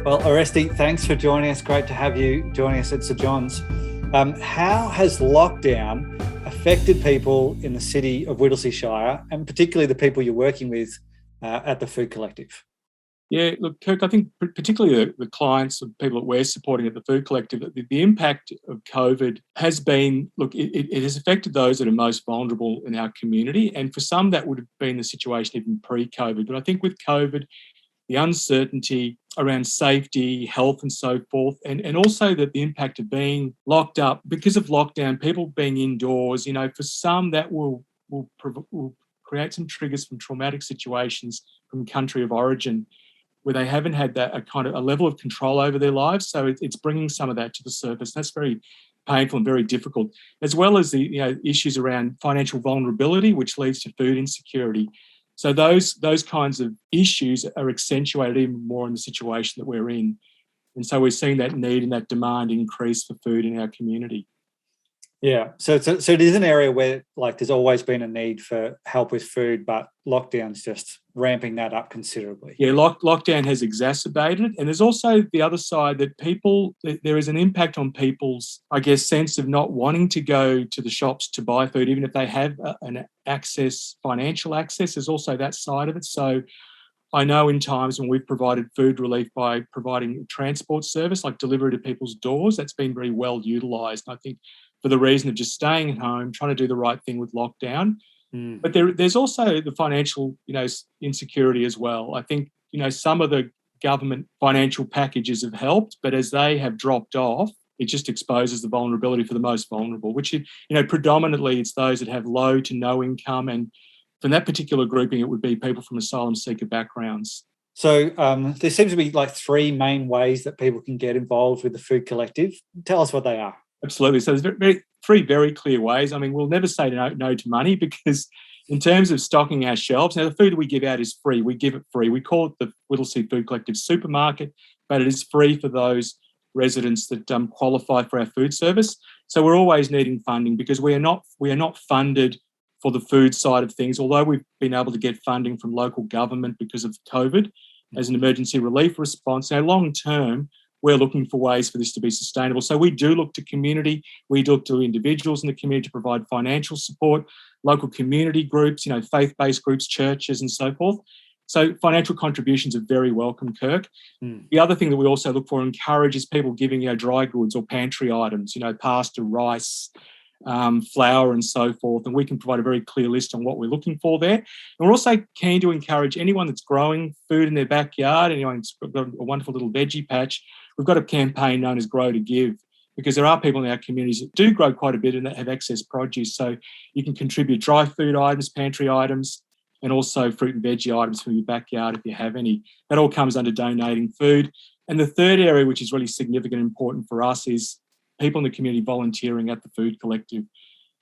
Well, Oresti, thanks for joining us. Great to have you joining us at St John's. How has lockdown affected people in the city of Whittlesea Shire, and particularly the people you're working with at the Food Collective? Yeah, look, Kirk, I think particularly the clients and people that we're supporting at the Food Collective, the impact of COVID has been, look, it has affected those that are most vulnerable in our community. And for some, that would have been the situation even pre-COVID. But I think with COVID, the uncertainty around safety, health and so forth, and also that the impact of being locked up because of lockdown, people being indoors, for some that will create some triggers from traumatic situations from country of origin where they haven't had that a kind of a level of control over their lives. So it's bringing some of that to the surface. That's very painful and very difficult, as well as the issues around financial vulnerability, which leads to food insecurity. So those kinds of issues are accentuated even more in the situation that we're in. And so we're seeing that need and that demand increase for food in our community. Yeah, so it is an area where there's always been a need for help with food, but lockdown's just ramping that up considerably. Yeah, lockdown has exacerbated it. And there's also the other side that there is an impact on people's, I guess, sense of not wanting to go to the shops to buy food, even if they have an financial access. There's also that side of it. So I know in times when we've provided food relief by providing transport service, like delivery to people's doors, that's been very well utilised. I think for the reason of just staying at home, trying to do the right thing with lockdown. But there's also the financial, insecurity as well. I think, some of the government financial packages have helped, but as they have dropped off, it just exposes the vulnerability for the most vulnerable, which, predominantly it's those that have low to no income. And from that particular grouping, it would be people from asylum seeker backgrounds. So there seems to be three main ways that people can get involved with the Food Collective. Tell us what they are. Absolutely. So there's three very clear ways. I mean, we'll never say no to money because in terms of stocking our shelves, now the food that we give out is free. We give it free. We call it the Whittlesea Food Collective Supermarket, but it is free for those residents that qualify for our food service. So we're always needing funding because we are not funded for the food side of things, although we've been able to get funding from local government because of COVID as an emergency relief response. Now, long term, we're looking for ways for this to be sustainable. So we do look to community, we look to individuals in the community to provide financial support, local community groups, faith-based groups, churches and so forth. So financial contributions are very welcome, Kirk. The other thing that we also look for encourages people giving dry goods or pantry items, pasta, rice, flour and so forth, and we can provide a very clear list on what we're looking for there. And we're also keen to encourage anyone that's growing food in their backyard, anyone that's got a wonderful little veggie patch. We've got a campaign known as Grow to Give, because there are people in our communities that do grow quite a bit and that have excess produce. So you can contribute dry food items, pantry items, and also fruit and veggie items from your backyard if you have any. That all comes under donating food. And the third area, which is really significant and important for us, is people in the community volunteering at the Food Collective.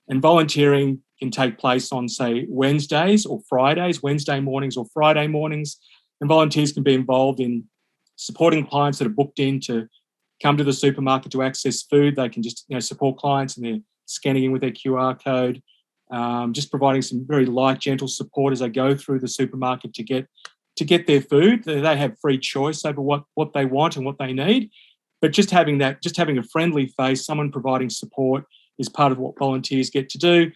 And volunteering can take place on, say, Wednesdays or Fridays, Wednesday mornings or Friday mornings. And volunteers can be involved in supporting clients that are booked in to come to the supermarket to access food. They can just support clients and they're scanning in with their QR code, just providing some very light, gentle support as they go through the supermarket to get their food. They have free choice over what they want and what they need. But just having a friendly face, someone providing support is part of what volunteers get to do.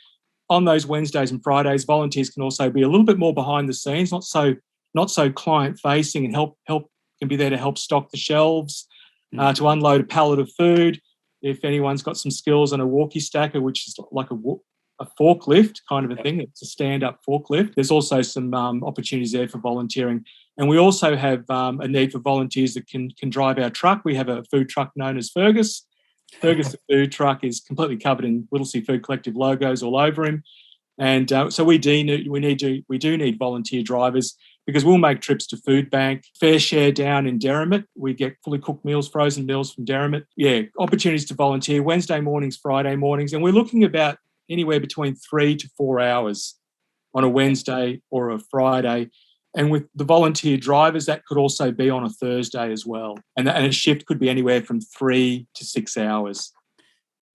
On those Wednesdays and Fridays, volunteers can also be a little bit more behind the scenes, not so client facing, and help can be there to help stock the shelves, to unload a pallet of food. If anyone's got some skills on a walkie stacker, which is like a forklift kind of a thing, it's a stand-up forklift. There's also some opportunities there for volunteering. And we also have a need for volunteers that can drive our truck. We have a food truck known as Fergus. Fergus, the food truck, is completely covered in Whittlesea Food Collective logos all over him. And so we do need volunteer drivers, because we'll make trips to Food Bank, Fair Share down in Derrimut. We get fully cooked meals, frozen meals from Derrimut. Yeah, opportunities to volunteer Wednesday mornings, Friday mornings. And we're looking about anywhere between 3 to 4 hours on a Wednesday or a Friday. And with the volunteer drivers, that could also be on a Thursday as well. And a shift could be anywhere from 3 to 6 hours.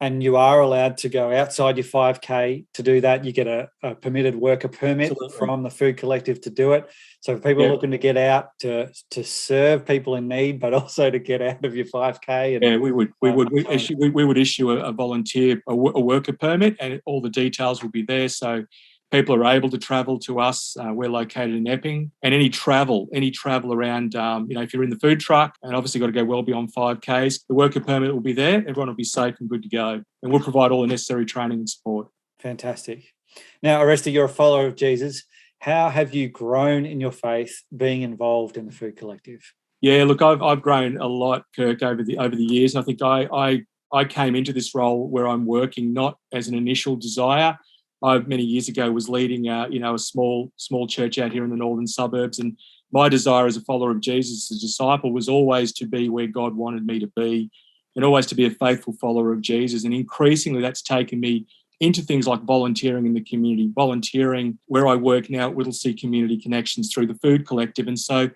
and you are allowed to go outside your 5K to do that. You get a permitted worker permit from the Food Collective to do it. So for people looking to get out to serve people in need, but also to get out of your 5K. And, we would issue a volunteer, a worker permit, and all the details will be there. So people are able to travel to us. We're located in Epping, and any travel around, if you're in the food truck, and obviously got to go well beyond 5Ks, the worker permit will be there. Everyone will be safe and good to go, and we'll provide all the necessary training and support. Fantastic. Now, Oreste, you're a follower of Jesus. How have you grown in your faith being involved in the Food Collective? Yeah, look, I've grown a lot, Kirk, over the years. I think I came into this role where I'm working not as an initial desire. I many years ago was leading a small church out here in the northern suburbs, and my desire as a follower of Jesus, as a disciple, was always to be where God wanted me to be, and always to be a faithful follower of Jesus. And increasingly, that's taken me into things like volunteering in the community, volunteering where I work now at Whittlesea Community Connections through the Food Collective. And so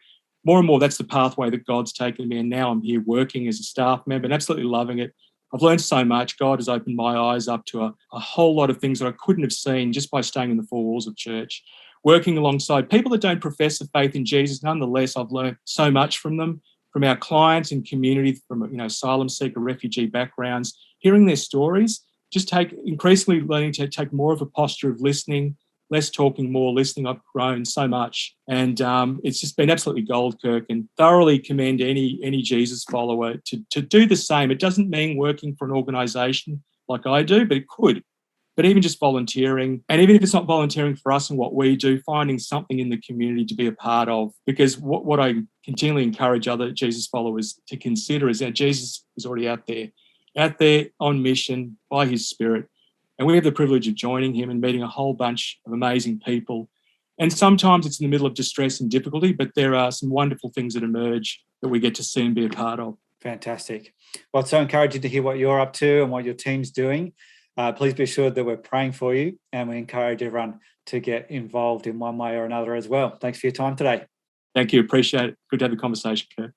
more and more, that's the pathway that God's taken me. And now I'm here working as a staff member and absolutely loving it. I've learned so much. God has opened my eyes up to a whole lot of things that I couldn't have seen just by staying in the four walls of church. Working alongside people that don't profess a faith in Jesus, nonetheless, I've learned so much from them, from our clients and community, from asylum seeker, refugee backgrounds, hearing their stories. Just increasingly learning to take more of a posture of listening, less talking, more listening. I've grown so much, and it's just been absolutely gold, Kirk, and thoroughly commend any Jesus follower to do the same. It doesn't mean working for an organisation like I do, but it could. But even just volunteering, and even if it's not volunteering for us and what we do, finding something in the community to be a part of. Because what I continually encourage other Jesus followers to consider is that Jesus is already out there on mission by his Spirit. And we have the privilege of joining him and meeting a whole bunch of amazing people. And sometimes it's in the middle of distress and difficulty, but there are some wonderful things that emerge that we get to see and be a part of. Fantastic. Well, it's so encouraging to hear what you're up to and what your team's doing. Please be assured that we're praying for you, and we encourage everyone to get involved in one way or another as well. Thanks for your time today. Thank you. Appreciate it. Good to have a conversation, Kurt.